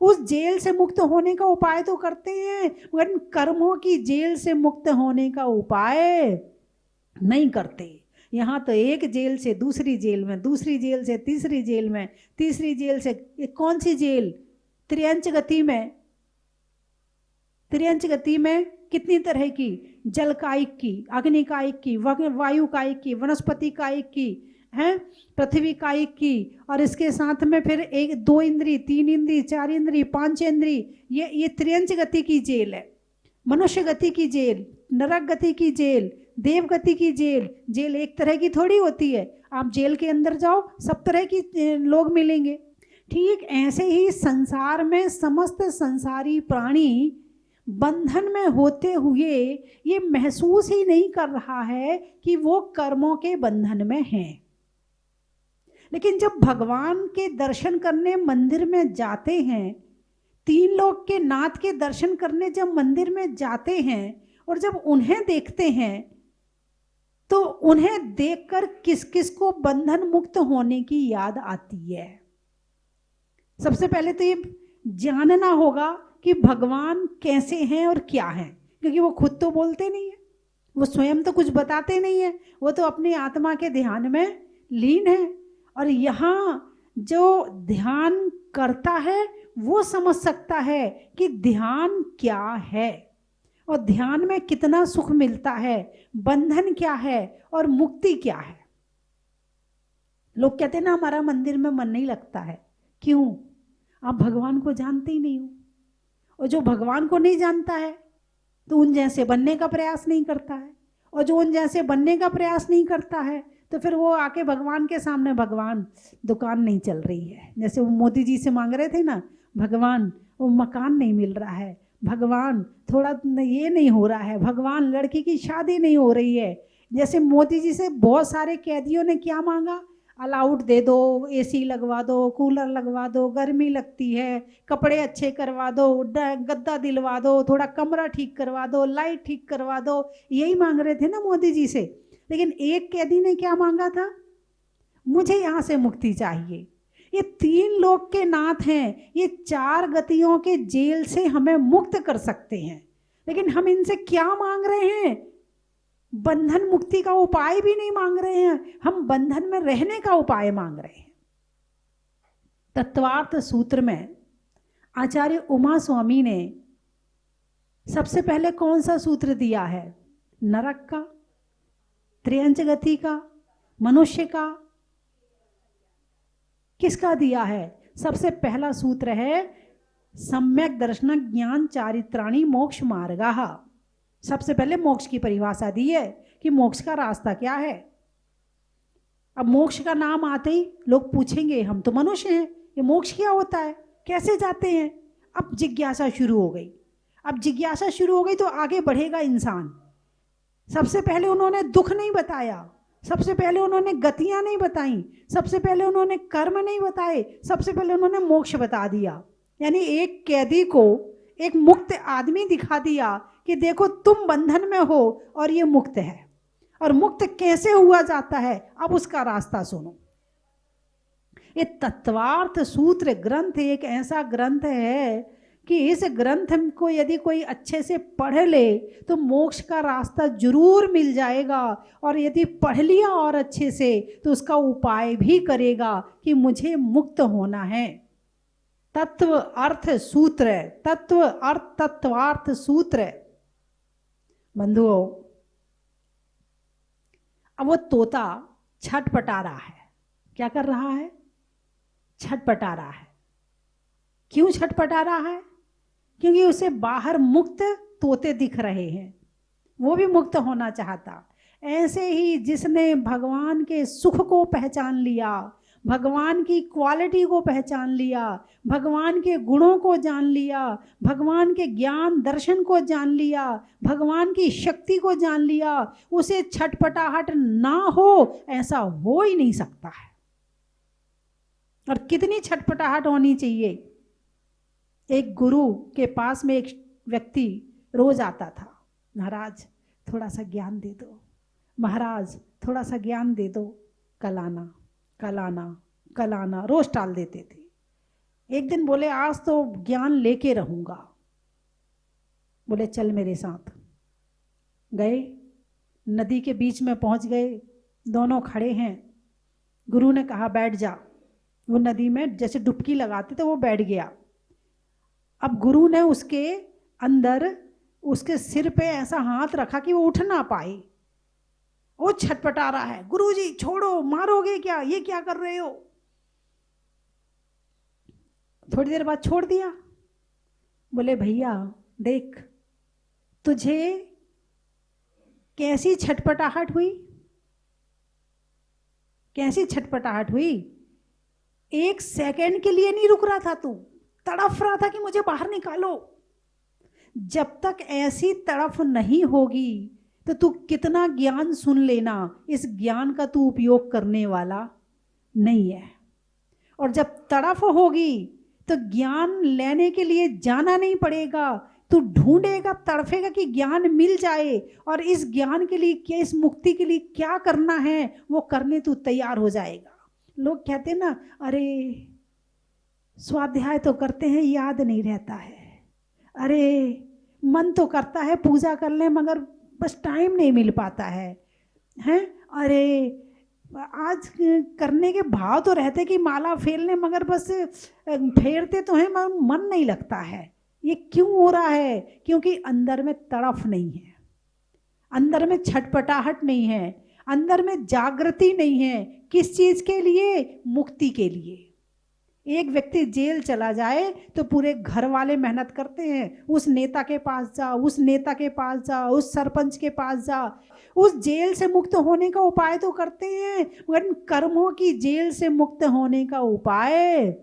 उस जेल से मुक्त होने का उपाय तो करते हैं, मगर कर्मों की जेल से मुक्त होने का उपाय नहीं करते। यहाँ तो एक जेल से दूसरी जेल में, दूसरी जेल से तीसरी जेल में, तीसरी जेल से कौन सी जेल, त्रियंच गति में। त्रियंच गति में कितनी तरह की, जल कायिक की, अग्नि कायिक की, वायु कायिक की, वनस्पति कायिक की, हैं, पृथ्वी कायिक की, और इसके साथ में फिर एक दो इंद्री, तीन इंद्री, चार इंद्री, पांच इंद्री। ये त्रियंच गति की जेल है। मनुष्य गति की जेल, नरक गति की जेल, देव गति की जेल। जेल एक तरह की थोड़ी होती है, आप जेल के अंदर जाओ सब तरह की लोग मिलेंगे। ठीक ऐसे ही संसार में समस्त संसारी प्राणी बंधन में होते हुए ये महसूस ही नहीं कर रहा है कि वो कर्मों के बंधन में है। लेकिन जब भगवान के दर्शन करने मंदिर में जाते हैं, तीन लोक के नाथ के दर्शन करने जब मंदिर में जाते हैं और जब उन्हें देखते हैं, तो उन्हें देखकर किस किस को बंधन मुक्त होने की याद आती है। सबसे पहले तो ये जानना होगा कि भगवान कैसे हैं और क्या हैं, क्योंकि वो खुद तो बोलते नहीं है, वो स्वयं तो कुछ बताते नहीं है, वो तो अपनी आत्मा के ध्यान में लीन है। और यहाँ जो ध्यान करता है वो समझ सकता है कि ध्यान क्या है और ध्यान में कितना सुख मिलता है, बंधन क्या है और मुक्ति क्या है। लोग कहते हैं ना हमारा मंदिर में मन नहीं लगता है, क्यों? आप भगवान को जानते ही नहीं हो। और जो भगवान को नहीं जानता है तो उन जैसे बनने का प्रयास नहीं करता है, और जो उन जैसे बनने का प्रयास नहीं करता है तो फिर वो आके भगवान के सामने, भगवान दुकान नहीं चल रही है, जैसे वो मोदी जी से मांग रहे थे ना, भगवान वो मकान नहीं मिल रहा है, भगवान थोड़ा ये नहीं हो रहा है, भगवान लड़की की शादी नहीं हो रही है। जैसे मोदी जी से बहुत सारे कैदियों ने क्या मांगा, अलाउट दे दो, एसी लगवा दो, कूलर लगवा दो, गर्मी लगती है, कपड़े अच्छे करवा दो, गद्दा दिलवा दो, थोड़ा कमरा ठीक करवा दो, लाइट ठीक करवा दो, यही मांग रहे थे ना मोदी जी से। लेकिन एक कैदी ने क्या मांगा था, मुझे यहाँ से मुक्ति चाहिए। ये तीन लोक के नाथ हैं, ये चार गतियों के जेल से हमें मुक्त कर सकते हैं, लेकिन हम इनसे क्या मांग रहे हैं? बंधन मुक्ति का उपाय भी नहीं मांग रहे हैं, हम बंधन में रहने का उपाय मांग रहे हैं। तत्वार्थ सूत्र में आचार्य उमा स्वामी ने सबसे पहले कौन सा सूत्र दिया है? नरक का, त्रियंच गति का, मनुष्य का, किसका दिया है? सबसे पहला सूत्र है सम्यक दर्शन ज्ञान चारित्राणि मोक्ष मार्गाः। सबसे पहले मोक्ष की परिभाषा दी है कि मोक्ष का रास्ता क्या है। अब मोक्ष का नाम आते ही लोग पूछेंगे, हम तो मनुष्य हैं, ये मोक्ष क्या होता है, कैसे जाते हैं? अब जिज्ञासा शुरू हो गई। अब जिज्ञासा शुरू हो गई तो आगे बढ़ेगा इंसान। सबसे पहले उन्होंने दुख नहीं बताया, सबसे पहले उन्होंने गतियां नहीं बताई, सबसे पहले उन्होंने कर्म नहीं बताए, सबसे पहले उन्होंने मोक्ष बता दिया। यानी एक कैदी को एक मुक्त आदमी दिखा दिया कि देखो तुम बंधन में हो और ये मुक्त है, और मुक्त कैसे हुआ जाता है, अब उसका रास्ता सुनो। ये तत्वार्थ सूत्र ग्रंथ एक ऐसा ग्रंथ है कि इस ग्रंथ को यदि कोई अच्छे से पढ़ ले तो मोक्ष का रास्ता जरूर मिल जाएगा, और यदि पढ़ लिया और अच्छे से तो उसका उपाय भी करेगा कि मुझे मुक्त होना है। तत्व अर्थ सूत्र, तत्व अर्थ तत्वार्थ सूत्र। बंधुओं, अब वो तोता छटपटा रहा है। क्या कर रहा है? छटपटा रहा है। क्यों छटपटा रहा है? क्योंकि उसे बाहर मुक्त तोते दिख रहे हैं, वो भी मुक्त होना चाहता। ऐसे ही जिसने भगवान के सुख को पहचान लिया, भगवान की क्वालिटी को पहचान लिया, भगवान के गुणों को जान लिया, भगवान के ज्ञान दर्शन को जान लिया, भगवान की शक्ति को जान लिया, उसे छटपटाहट ना हो ऐसा हो ही नहीं सकता है। और कितनी छटपटाहट होनी चाहिए। एक गुरु के पास में एक व्यक्ति रोज आता था, महाराज थोड़ा सा ज्ञान दे दो, महाराज थोड़ा सा ज्ञान दे दो, कल आना कल आना कल आना, रोज टाल देते थे। एक दिन बोले आज तो ज्ञान लेके रहूंगा। बोले चल मेरे साथ। गए, नदी के बीच में पहुंच गए, दोनों खड़े हैं। गुरु ने कहा बैठ जा। वो नदी में जैसे डुबकी लगाते थे वो बैठ गया। अब गुरु ने उसके अंदर उसके सिर पे ऐसा हाथ रखा कि वो उठ ना पाए। वो छटपटा रहा है, गुरुजी छोड़ो, मारोगे क्या, ये क्या कर रहे हो। थोड़ी देर बाद छोड़ दिया। बोले भैया देख, तुझे कैसी छटपटाहट हुई, कैसी छटपटाहट हुई। 1 सेकंड के लिए नहीं रुक रहा था, तू तड़फ रहा था कि मुझे बाहर निकालो। जब तक ऐसी तड़फ नहीं होगी तो तू कितना ज्ञान सुन लेना, इस ज्ञान का तू उपयोग करने वाला नहीं है। और जब तड़फ होगी तो ज्ञान लेने के लिए जाना नहीं पड़ेगा, तू ढूंढेगा, तड़फेगा कि ज्ञान मिल जाए, और इस ज्ञान के लिए क्या, इस मुक्ति के लिए क्या करना है वो करने तू तैयार हो जाएगा। लोग कहते हैं ना, अरे स्वाध्याय तो करते हैं याद नहीं रहता है, अरे मन तो करता है पूजा कर ले मगर बस टाइम नहीं मिल पाता है, हैं, अरे आज करने के भाव तो रहते कि माला फेरने मगर बस फेरते तो हैं मगर मन नहीं लगता है। ये क्यों हो रहा है? क्योंकि अंदर में तड़फ नहीं है, अंदर में छटपटाहट नहीं है, अंदर में जागृति नहीं है। किस चीज के लिए? मुक्ति के लिए। एक व्यक्ति जेल चला जाए तो पूरे घर वाले मेहनत करते हैं, उस नेता के पास जा, उस नेता के पास जा, उस सरपंच के पास जा, उस जेल से मुक्त होने का उपाय तो करते हैं, मगर कर्मों की जेल से मुक्त होने का उपाय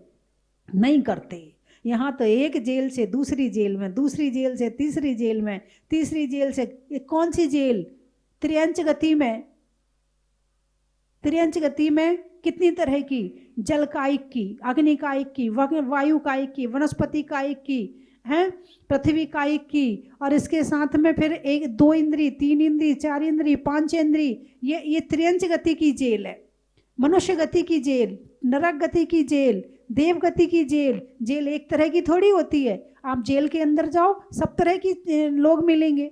नहीं करते। यहाँ तो एक जेल से दूसरी जेल में, दूसरी जेल से तीसरी जेल में, तीसरी जेल से कौन सी जेल? त्रियंच गति में। त्रियंच गति में कितनी तरह की, जल कायिक की, अग्नि कायिक की, वायु कायिक की, वनस्पति कायिक की, हैं, पृथ्वी कायिक की, और इसके साथ में फिर 1-2 इंद्री, 3 इंद्री, 4 इंद्री, 5 इंद्री। ये त्रियंच गति की जेल है। मनुष्य गति की जेल, नरक गति की जेल, देव गति की जेल। जेल एक तरह की थोड़ी होती है। आप जेल के अंदर जाओ, सब तरह की लोग मिलेंगे।